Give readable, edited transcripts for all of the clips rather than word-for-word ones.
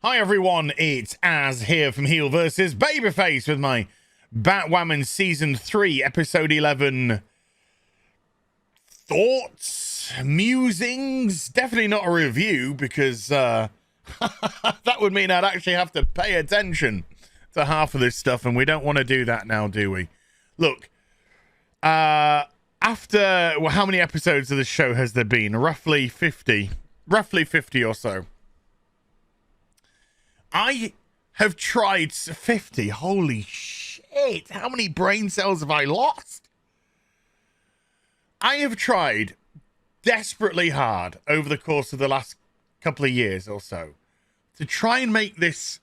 Hi everyone, it's Az here from HeelvsBabyface with my Batwoman Season 3, Episode 11 thoughts, musings. Definitely not a review because that would mean I'd actually have to pay attention to half of this stuff, and we don't want to do that now, do we? Look, after, well, how many episodes of the show has there been? Roughly 50 or so. I have tried 50. Holy shit. How many brain cells have I lost? I have tried desperately hard over the course of the last couple of years or so to try and make this,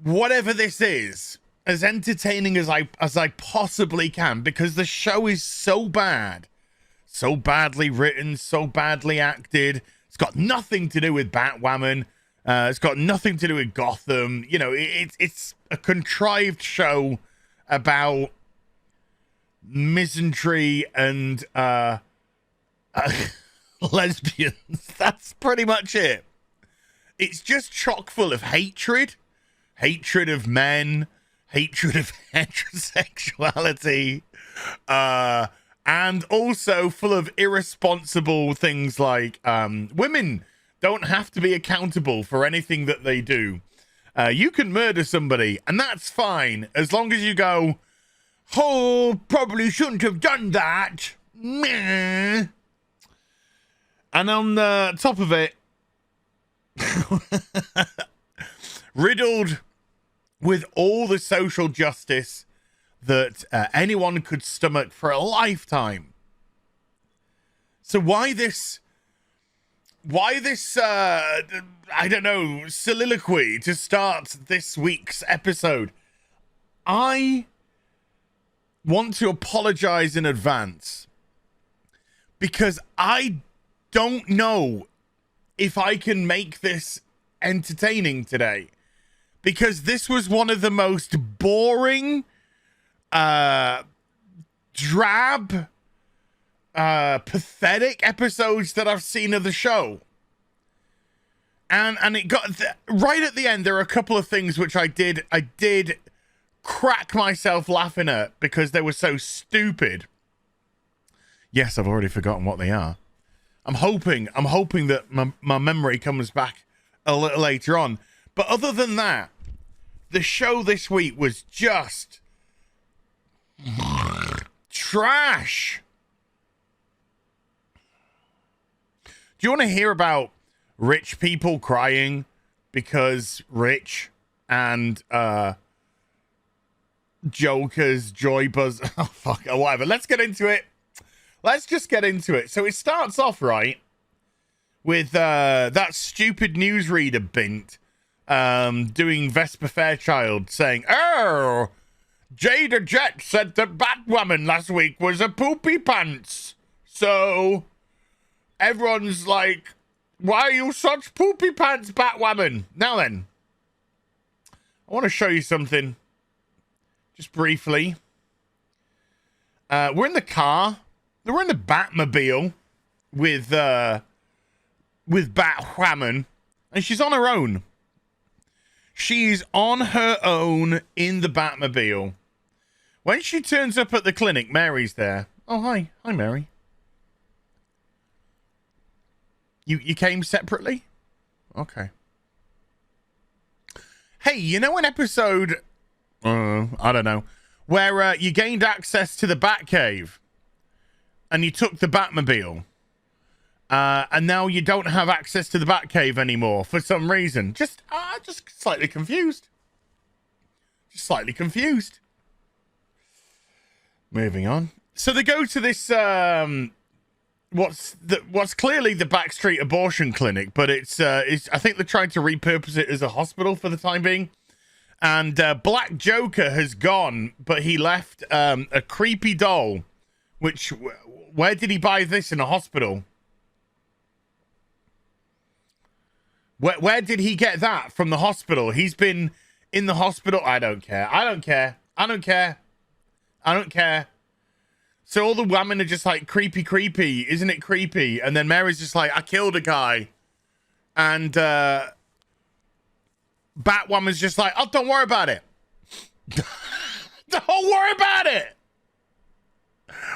whatever this is, as entertaining as I possibly can, because the show is so bad, so badly written, so badly acted. It's got nothing to do with Batwoman. It's got nothing to do with Gotham. You know, it's a contrived show about misandry and lesbians. That's pretty much it. It's just chock full of hatred of men, hatred of heterosexuality, and also full of irresponsible things like women don't have to be accountable for anything that they do. You can murder somebody, and that's fine, as long as you go, oh, probably shouldn't have done that. Meh. And on the top of it, riddled with all the social justice that anyone could stomach for a lifetime. So why this I don't know, soliloquy to start this week's episode? I want to apologize in advance because I don't know if I can make this entertaining today, because this was one of the most boring, drab, pathetic episodes that I've seen of the show. And it got right at the end. There are a couple of things which I did crack myself laughing at because they were so stupid. Yes, I've already forgotten what they are. I'm hoping that my memory comes back a little later on. But other than that, the show this week was just trash. Do you want to hear about rich people crying because Rich and Joker's Joy Buzz? Oh, fuck, or whatever. Let's get into it. Let's just get into it. So it starts off, right, with that stupid newsreader bint doing Vesper Fairchild saying, oh, Jada Jet said that Batwoman last week was a poopy pants. So everyone's like, why are you such poopy pants, Batwoman? Now then, I want to show you something just briefly. We're in the car. We're in the Batmobile with Batwoman, and she's on her own. She's on her own in the Batmobile. When she turns up at the clinic, Mary's there. Oh, hi. Hi, Mary. You came separately? Okay. Hey, you know an episode, I don't know, where you gained access to the Batcave and you took the Batmobile, and now you don't have access to the Batcave anymore for some reason? Just slightly confused. Just slightly confused. Moving on. So they go to this what's clearly the backstreet abortion clinic, but it's I think they're trying to repurpose it as a hospital for the time being. And Black Joker has gone, but he left a creepy doll. Which, where did he buy this in a hospital? Where did he get that from the hospital? He's been in the hospital. I don't care. I don't care. I don't care. I don't care. So all the women are just like, creepy, isn't it creepy? And then Mary's just like, I killed a guy. And Batwoman's just like, oh, don't worry about it. Don't worry about it.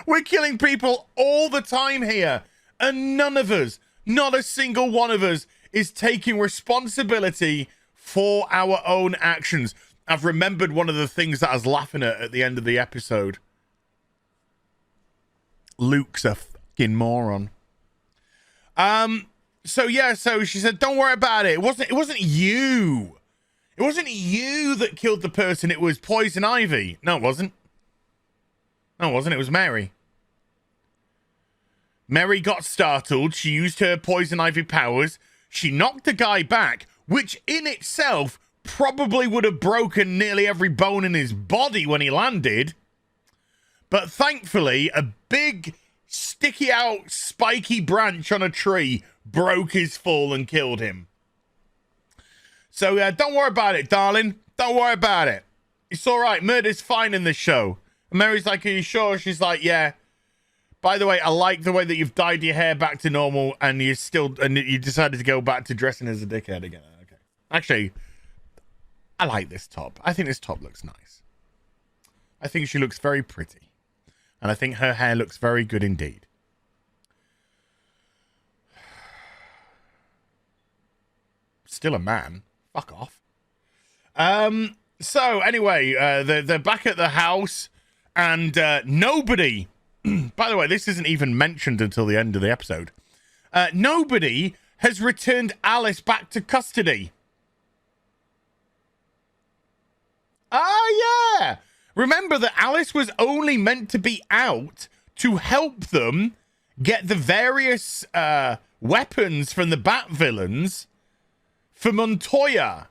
We're killing people all the time here. And none of us, not a single one of us, is taking responsibility for our own actions. I've remembered one of the things that I was laughing at the end of the episode. Luke's a fucking moron. So she said, don't worry about it. It wasn't you. It wasn't you that killed the person. It was Poison Ivy. No, it wasn't. No, it wasn't. It was Mary. Mary got startled. She used her Poison Ivy powers. She knocked the guy back, which in itself probably would have broken nearly every bone in his body when he landed. But thankfully, a big, sticky out, spiky branch on a tree broke his fall and killed him. So don't worry about it, darling. Don't worry about it. It's all right. Murder's fine in this show. And Mary's like, are you sure? She's like, yeah. By the way, I like the way that you've dyed your hair back to normal and you decided to go back to dressing as a dickhead again. Okay. Actually, I like this top. I think this top looks nice. I think she looks very pretty. And I think her hair looks very good indeed. Still a man. Fuck off. So anyway, they're back at the house and nobody, by the way, this isn't even mentioned until the end of the episode. Nobody has returned Alice back to custody. Ah, yeah. Remember that Alice was only meant to be out to help them get the various weapons from the Bat villains for Montoya.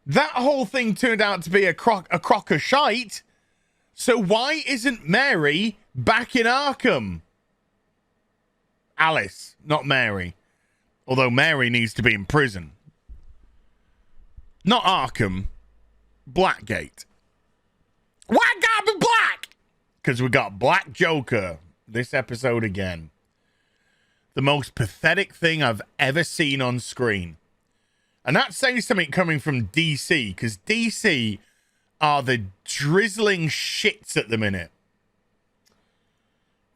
That whole thing turned out to be a crock of shite. So why isn't Mary back in Arkham? Alice, not Mary. Although Mary needs to be in prison. Not Arkham. Blackgate. Why gotta be black? Because we got Black Joker this episode again. The most pathetic thing I've ever seen on screen. And that's saying something coming from DC, because DC are the drizzling shits at the minute.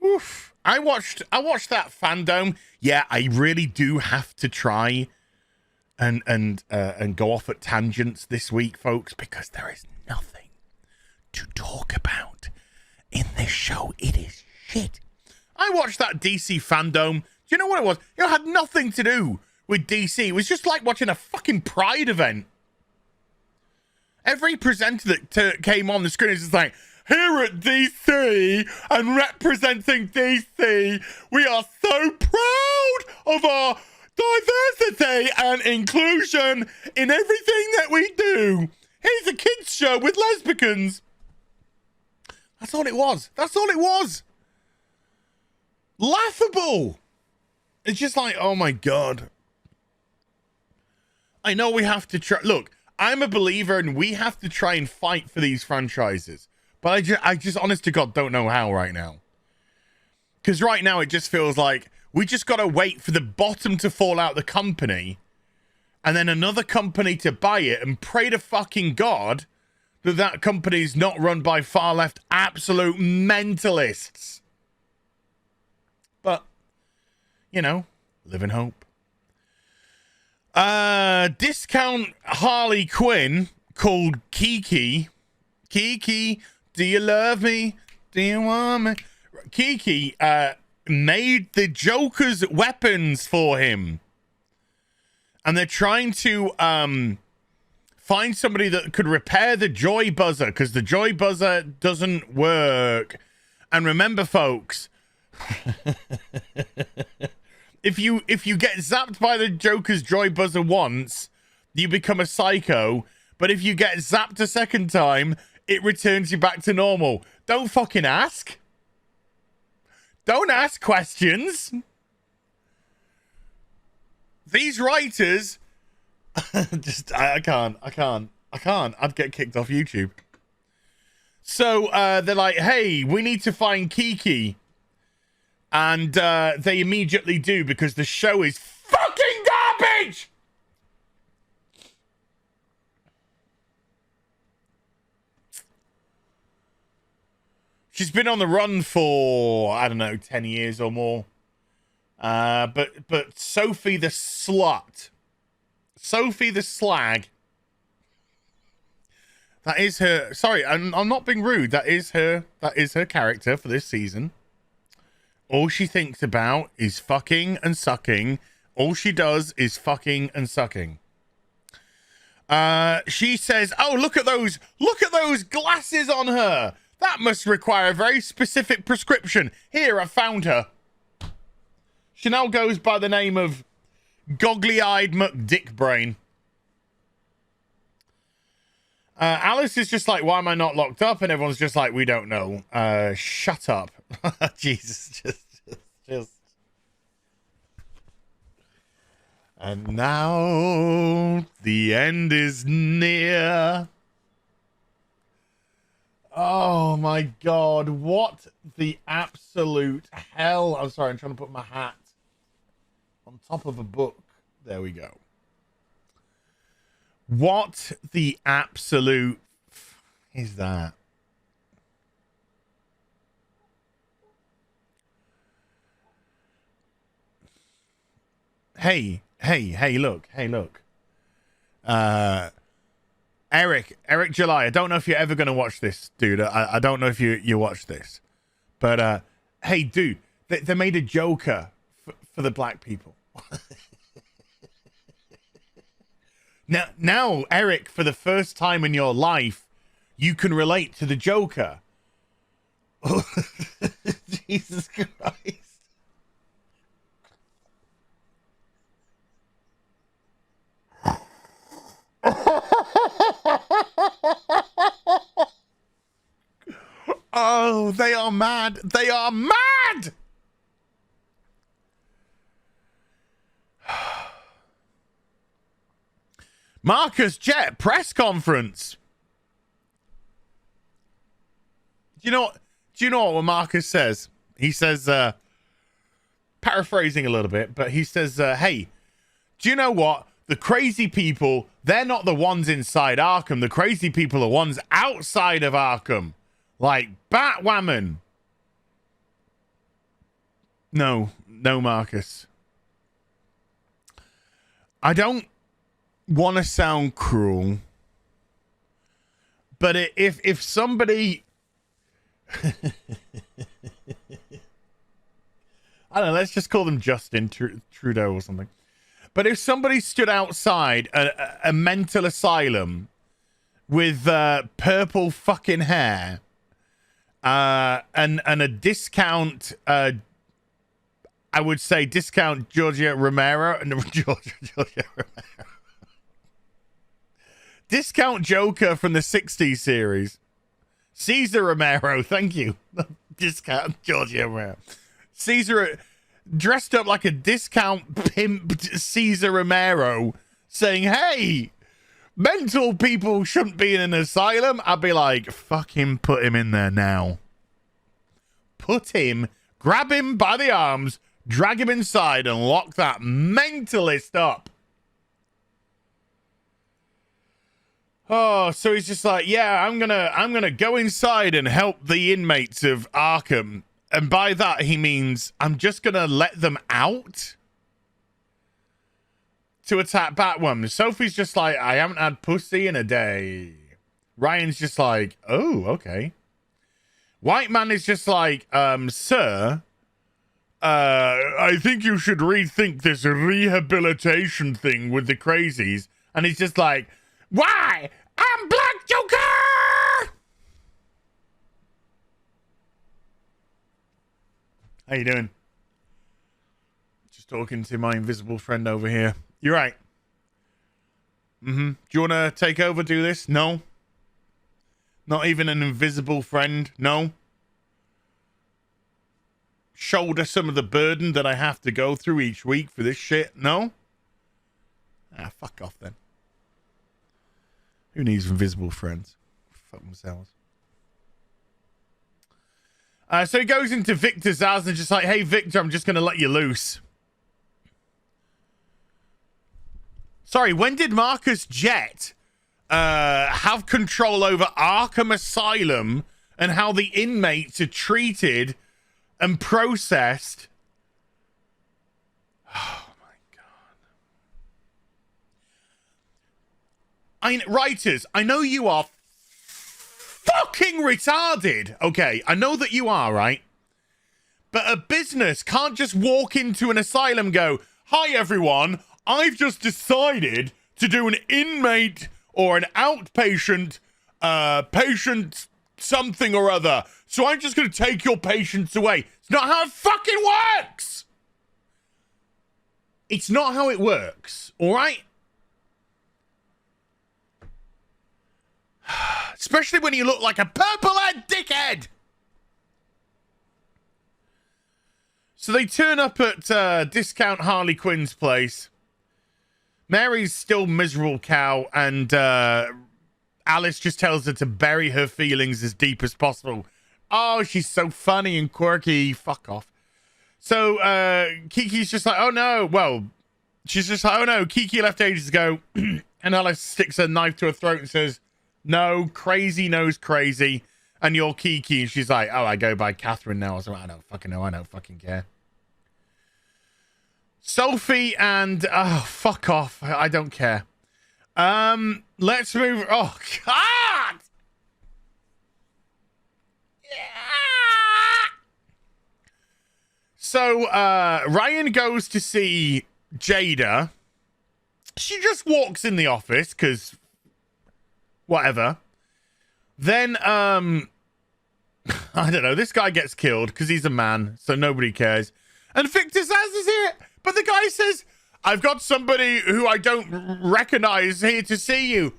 Oof. I watched that fandom. Yeah, I really do have to try and go off at tangents this week, folks, because there is nothing to talk about in this show. It is shit. I watched that DC fandom. Do you know what it was? It had nothing to do with DC. It was just like watching a fucking Pride event. Every presenter that came on the screen is just like, here at DC and representing DC, we are so proud of our diversity and inclusion in everything that we do. Here's a kids show with lesbicans. That's all it was. That's all it was. Laughable. It's just like, oh my God. I know we have to try. Look, I'm a believer and we have to try and fight for these franchises. But I just honest to God, don't know how right now. Because right now it just feels like we just got to wait for the bottom to fall out the company and then another company to buy it and pray to fucking God that that company is not run by far left absolute mentalists. But, you know, live in hope. Discount Harley Quinn called Kiki. Kiki, do you love me? Do you want me? Kiki made the Joker's weapons for him. And they're trying to find somebody that could repair the Joy Buzzer, because the Joy Buzzer doesn't work. And remember, folks, if you get zapped by the Joker's Joy Buzzer once, you become a psycho. But if you get zapped a second time, it returns you back to normal. Don't fucking ask. Don't ask questions. These writers just I can't. I'd get kicked off YouTube. So they're like, hey, we need to find Kiki. And they immediately do, because the show is fucking garbage. She's been on the run for, I don't know, 10 years or more. But Sophie the slut, Sophie the slag, that is her. Sorry, I'm not being rude. That is her character for this season. All she thinks about is fucking and sucking. All she does is fucking and sucking. She says, "Oh, look at those glasses on her. That must require a very specific prescription. Here, I found her." She now goes by the name of Goggly-Eyed McDickbrain. Alice is just like, "Why am I not locked up?" And everyone's just like, "We don't know." Shut up. Jesus, just. And now the end is near. Oh my God, what the absolute hell. I'm sorry, I'm trying to put my hat on top of a book. There we go. What the absolute is that? Hey, look. Eric July, I don't know if you're ever going to watch this, dude. I don't know if you watch this. But, hey, dude, they made a Joker for the black people. Now, Eric, for the first time in your life, you can relate to the Joker. Jesus Christ. Oh, they are mad. They are mad. Marcus Jet press conference. Do you know what Marcus says? He says, paraphrasing a little bit, but he says, hey, do you know what? The crazy people, they're not the ones inside Arkham. The crazy people are ones outside of Arkham. Like Batwoman. No, Marcus. I don't want to sound cruel, but if somebody... I don't know, let's just call them Justin Trudeau or something. But if somebody stood outside a mental asylum with purple fucking hair and a discount, I would say discount Georgia Romero. Georgia Romero. Discount Joker from the 60s series. Caesar Romero, thank you. Discount Georgia Romero. Caesar dressed up like a discount pimp Caesar Romero saying, hey, mental people shouldn't be in an asylum. I'd be like, fucking put him in there now. Put him, grab him by the arms, drag him inside and lock that mentalist up. Oh, so he's just like, yeah, I'm gonna go inside and help the inmates of Arkham. And by that, he means I'm just going to let them out to attack Batwoman. Sophie's just like, I haven't had pussy in a day. Ryan's just like, oh, okay. White Man is just like, sir, I think you should rethink this rehabilitation thing with the crazies. And he's just like, why? I'm Black Joker! How you doing? Just talking to my invisible friend over here. You're right. Do you want to take over, do this? No. Not even an invisible friend? No. Shoulder some of the burden that I have to go through each week for this shit? No. Ah, fuck off then. Who needs invisible friends? Fuck themselves. So he goes into Victor's house and just like, hey, Victor, I'm just going to let you loose. Sorry, when did Marcus Jet have control over Arkham Asylum and how the inmates are treated and processed. Oh my God. Writers, I know you are fucking retarded. Okay, I know that you are, right? But a business can't just walk into an asylum and go, "Hi everyone, I've just decided to do an inmate or an outpatient patient something or other. So I'm just going to take your patients away." It's not how it fucking works. It's not how it works, all right? Especially when you look like a purple-haired dickhead. So they turn up at Discount Harley Quinn's place. Mary's still miserable cow, and Alice just tells her to bury her feelings as deep as possible. Oh, she's so funny and quirky. Fuck off. So Kiki's just like, oh no. Well, she's just like, oh no, Kiki left ages ago. And Alice sticks her knife to her throat and says, "No, crazy knows crazy. And you're Kiki." And she's like, "Oh, I go by Catherine now." I was like, I don't fucking know. I don't fucking care. Sophie and fuck off. I don't care. Let's move. Oh God. Yeah. So Ryan goes to see Jada. She just walks in the office because whatever. Then I don't know, this guy gets killed because he's a man, so nobody cares. And Victor Zsasz is here. But the guy says, "I've got somebody who I don't recognize here to see you."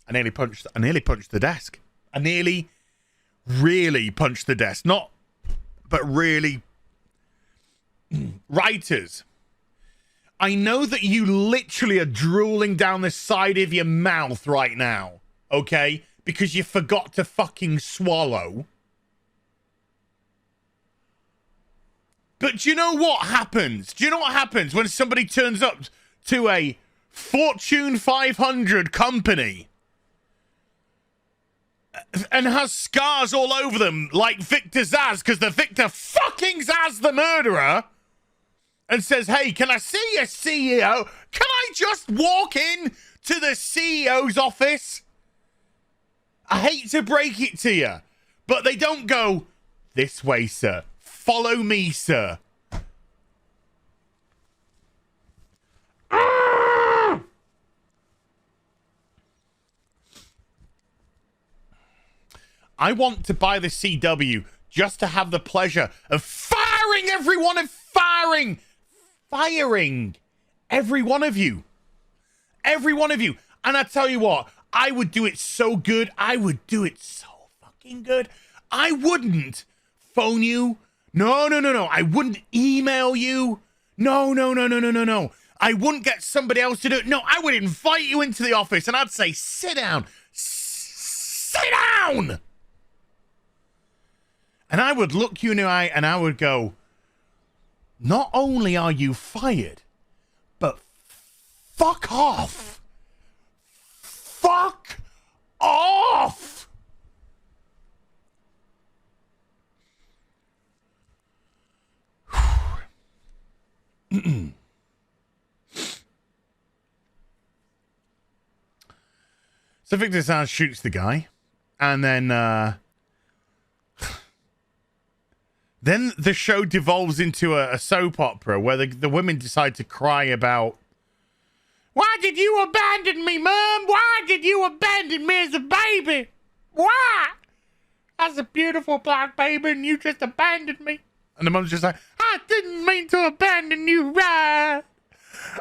I nearly punched the desk. I nearly really punched the desk. Not, but really. Writers, I know that you literally are drooling down the side of your mouth right now, okay? Because you forgot to fucking swallow. But do you know what happens? Do you know what happens when somebody turns up to a Fortune 500 company and has scars all over them like Victor Zsasz, because the Victor fucking Zsasz the murderer, and says, "Hey, can I see your CEO? Can I just walk in to the CEO's office?" I hate to break it to you, but they don't go, "This way, sir. Follow me, sir." I want to buy the CW just to have the pleasure of firing every one of firing every one of you. Every one of you. And I tell you what, I would do it so good. I would do it so fucking good. I wouldn't phone you. No. I wouldn't email you. No. I wouldn't get somebody else to do it. No, I would invite you into the office and I'd say, "Sit down. Sit down." And I would look you in the eye and I would go, "Not only are you fired, but fuck off. Fuck off." So Victor Zsasz shoots the guy, and then the show devolves into a soap opera where the women decide to cry about, "Why did you abandon me, Mom? Why did you abandon me as a baby? Why? As a beautiful black baby and you just abandoned me." And the mom's just like, "I didn't mean to abandon you, right?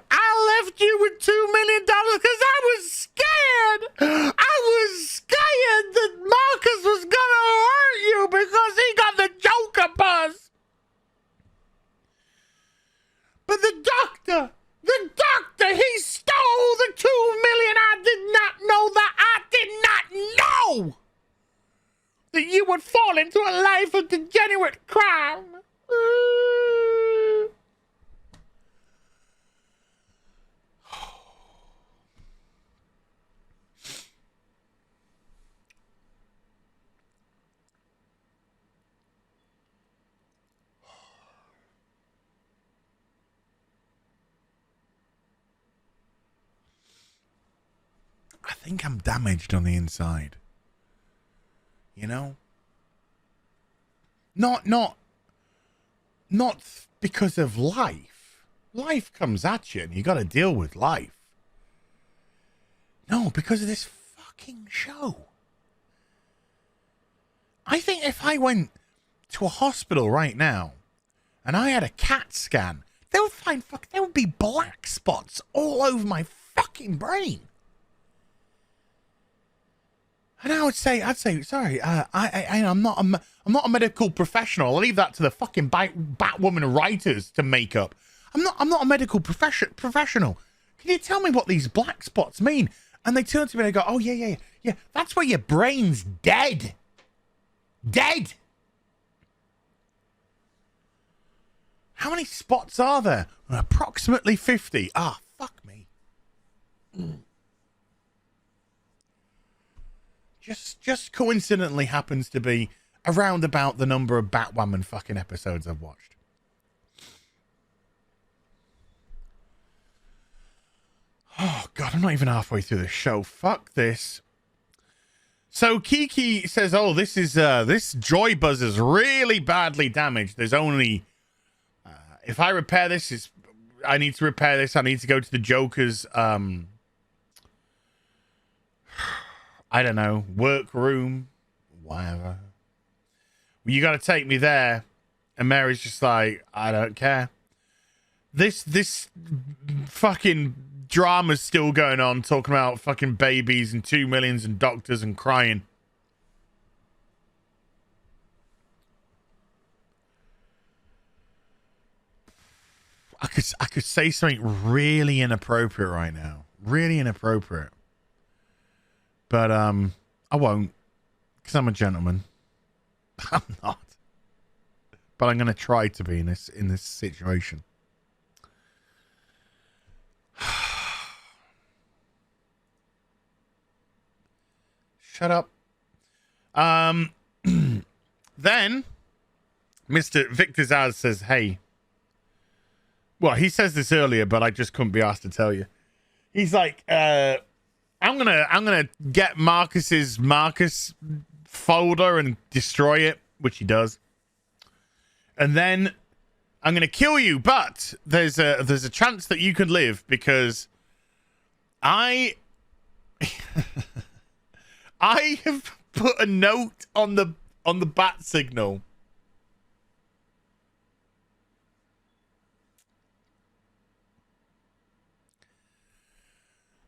I left you with $2 million because I was scared. I was scared that Marcus was gonna hurt you because he got the Joker buzz. But the doctor, he stole the $2 million. I did not know that. I did not know that you would fall into a life of degenerate crime." I think I'm damaged on the inside. You know? Not because of life. Life comes at you and you got to deal with life. No, because of this fucking show. I think if I went to a hospital right now and I had a CAT scan, they would find there would be black spots all over my fucking brain. And I'd say, sorry, I'm not a medical professional. I'll leave that to the fucking Batwoman writers to make up. I'm not a medical professional. Can you tell me what these black spots mean? And they turn to me and they go, oh yeah. That's where your brain's dead. Dead. How many spots are there? Approximately 50. Ah, fuck me. Just coincidentally happens to be around about the number of Batwoman fucking episodes I've watched. Oh, God, I'm not even halfway through the show. Fuck this. So Kiki says, oh, this joy buzz is really badly damaged. There's only... if I repair this, I need to repair this. I need to go to the Joker's, I don't know, workroom, whatever. Well, you got to take me there. And Mary's just like, I don't care. This fucking drama's still going on, talking about fucking babies and 2 millions and doctors and crying. I could say something really inappropriate right now. Really inappropriate. But I won't, because I'm a gentleman. I'm not. But I'm going to try to be in this situation. Shut up. Then Mr. Victor Zaz says, hey. Well, he says this earlier, but I just couldn't be asked to tell you. He's like, I'm gonna get Marcus folder and destroy it, which he does. And then I'm gonna kill you, but there's a chance that you could live because I have put a note on the bat signal.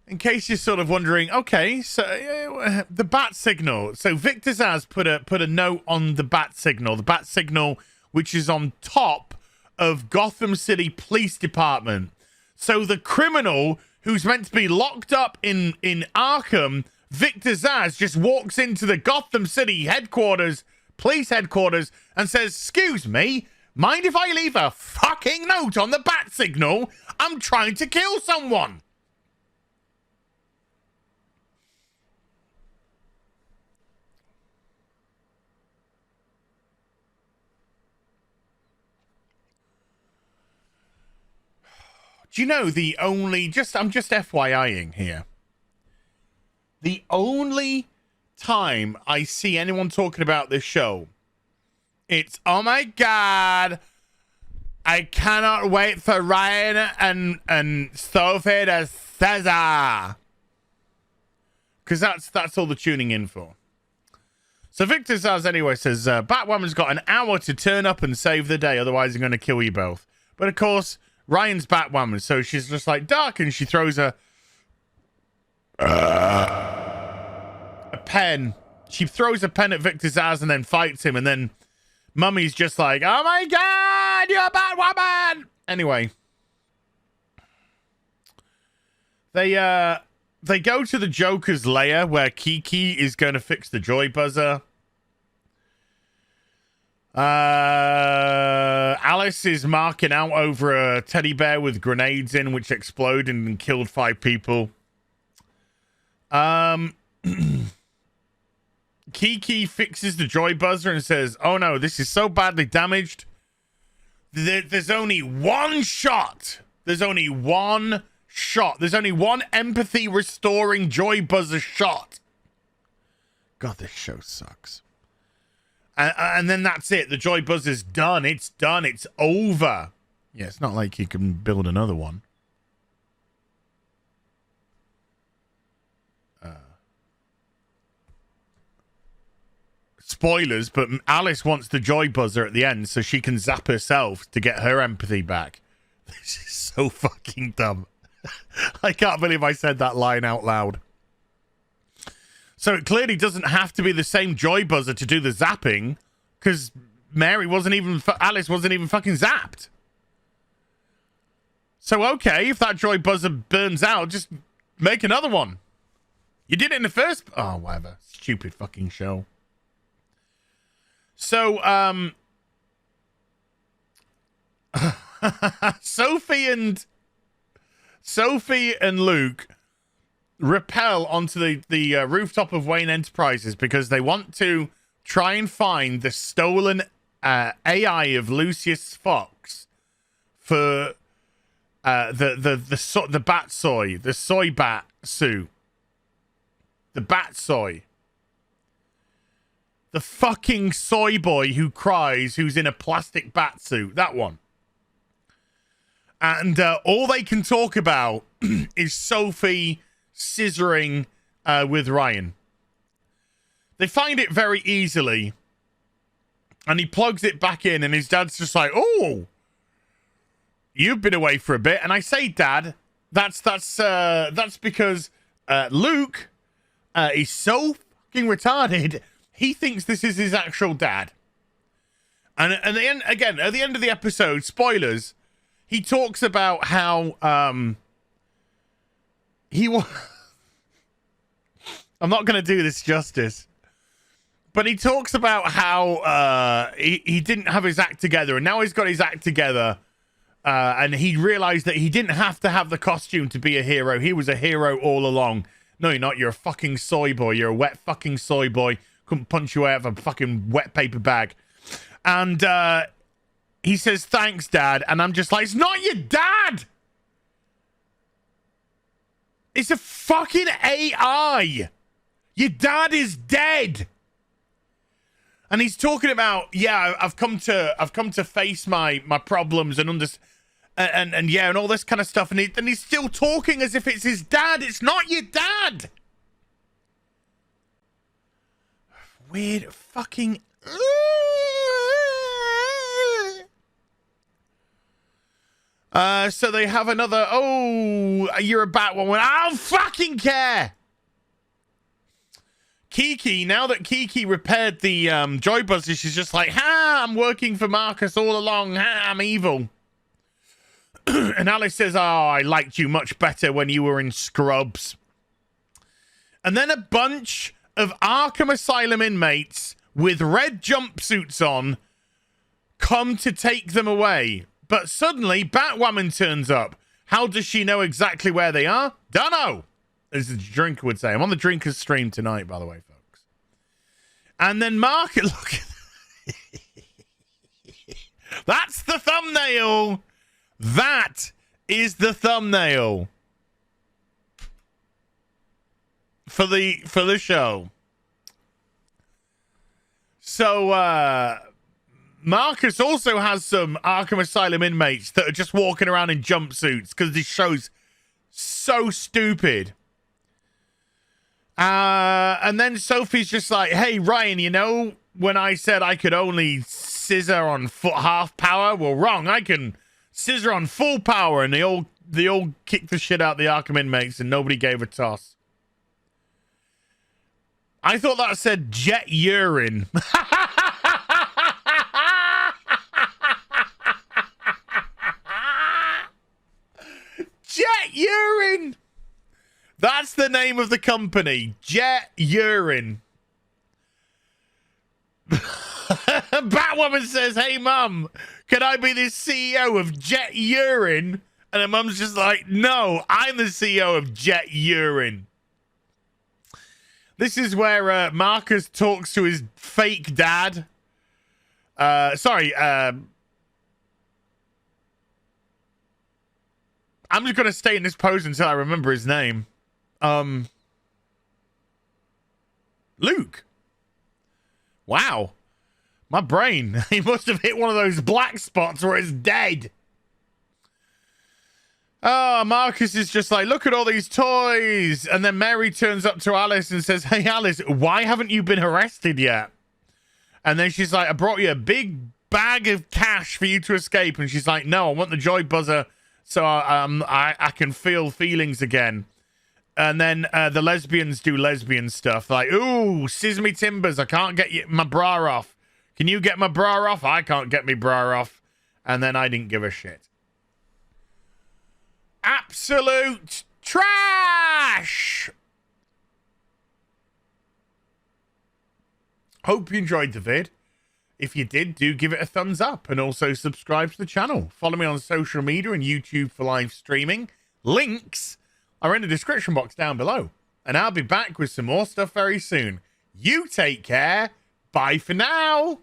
In case you're sort of wondering, okay, so the bat signal. So Victor Zaz put a note on the bat signal which is on top of Gotham City Police Department. So the criminal who's meant to be locked up in Arkham, Victor Zaz, just walks into the Gotham City police headquarters, and says, "Excuse me, mind if I leave a fucking note on the bat signal? I'm trying to kill someone." Do you know I'm just FYIing here. The only time I see anyone talking about this show, it's, oh my God, I cannot wait for Ryan and Sophie to Cesar. Because that's all the tuning in for. So Victor Zaz anyway says, Batwoman's got an hour to turn up and save the day, otherwise I'm going to kill you both. But of course, Ryan's Batwoman, so she's just like, Dark, and she throws a pen. She throws a pen at Victor Zaz and then fights him, and then Mummy's just like, oh my God, you're a Batwoman! Anyway. They go to the Joker's lair where Kiki is going to fix the joy buzzer. Alice is marking out over a teddy bear with grenades in, which exploded and killed 5 people. Kiki fixes the joy buzzer and says, oh no, this is so badly damaged. There's only one shot. There's only one shot. There's only one empathy restoring joy buzzer shot. God, this show sucks. And then that's it. The joy buzzer's done. It's done. It's over. Yeah, it's not like you can build another one. Spoilers, but Alice wants the joy buzzer at the end so she can zap herself to get her empathy back. This is so fucking dumb. I can't believe I said that line out loud. So it clearly doesn't have to be the same joy buzzer to do the zapping, because Alice wasn't even fucking zapped. So okay, if that joy buzzer burns out, just make another one. You did it in the first... Oh, whatever. Stupid fucking show. So, Sophie and Luke rappel onto the rooftop of Wayne Enterprises because they want to try and find the stolen AI of Lucius Fox for the bat soy, the soy bat suit, the bat soy. The fucking soy boy who cries, who's in a plastic bat suit. That one. And all they can talk about is Sophie scissoring with Ryan. They find it very easily. And he plugs it back in and his dad's just like, oh, you've been away for a bit. And I say, Dad, that's because Luke is so fucking retarded. He thinks this is his actual dad. And at the end, again, at the end of the episode, spoilers, he talks about how I'm not going to do this justice. But he talks about how he didn't have his act together, and now he's got his act together. And he realized that he didn't have to have the costume to be a hero. He was a hero all along. No, you're not. You're a fucking soy boy. You're a wet fucking soy boy. Couldn't punch you out of a fucking wet paper bag. And he says, thanks, Dad. And I'm just like, it's not your dad. It's a fucking AI. Your dad is dead. And he's talking about, yeah, I've come to face my problems and and all this kind of stuff. And he's still talking as if it's his dad. It's not your dad. Weird fucking... So they have another... Oh, you're a Batwoman. I don't fucking care. Kiki, now that Kiki repaired the joy buzzer, she's just like, ha, I'm working for Marcus all along. Ha, I'm evil. And Alice says, oh, I liked you much better when you were in Scrubs. And then a bunch of Arkham Asylum inmates with red jumpsuits on come to take them away. But suddenly, Batwoman turns up. How does she know exactly where they are? Dunno, as the drinker would say. I'm on the drinker's stream tonight, by the way, folks. And then Marcus... Look. That's the thumbnail. That is the thumbnail. For the show. So Marcus also has some Arkham Asylum inmates that are just walking around in jumpsuits because this show's so stupid. And then Sophie's just like, hey, Ryan, you know when I said I could only scissor on half power? Well, wrong. I can scissor on full power. And they all kicked the shit out the Arkham inmates and nobody gave a toss. I thought that said jet urine. Jet urine. That's the name of the company. Jet urine. Batwoman says, hey, Mum, can I be the CEO of Jet Urine? And her mum's just like, no, I'm the CEO of Jet Urine. This is where Marcus talks to his fake dad. I'm just going to stay in this pose until I remember his name. Luke. Wow. My brain. He must have hit one of those black spots where it's dead. Oh, Marcus is just like, look at all these toys. And then Mary turns up to Alice and says, hey, Alice, why haven't you been arrested yet? And then she's like, I brought you a big bag of cash for you to escape. And she's like, no, I want the joy buzzer so I can feel feelings again. And then the lesbians do lesbian stuff. Like, ooh, scissor me timbers. I can't get my bra off. Can you get my bra off? I can't get my bra off. And then I didn't give a shit. Absolute trash! Hope you enjoyed the vid. If you did, do give it a thumbs up and also subscribe to the channel. Follow me on social media and YouTube for live streaming. Links are in the description box down below. And I'll be back with some more stuff very soon. You take care. Bye for now.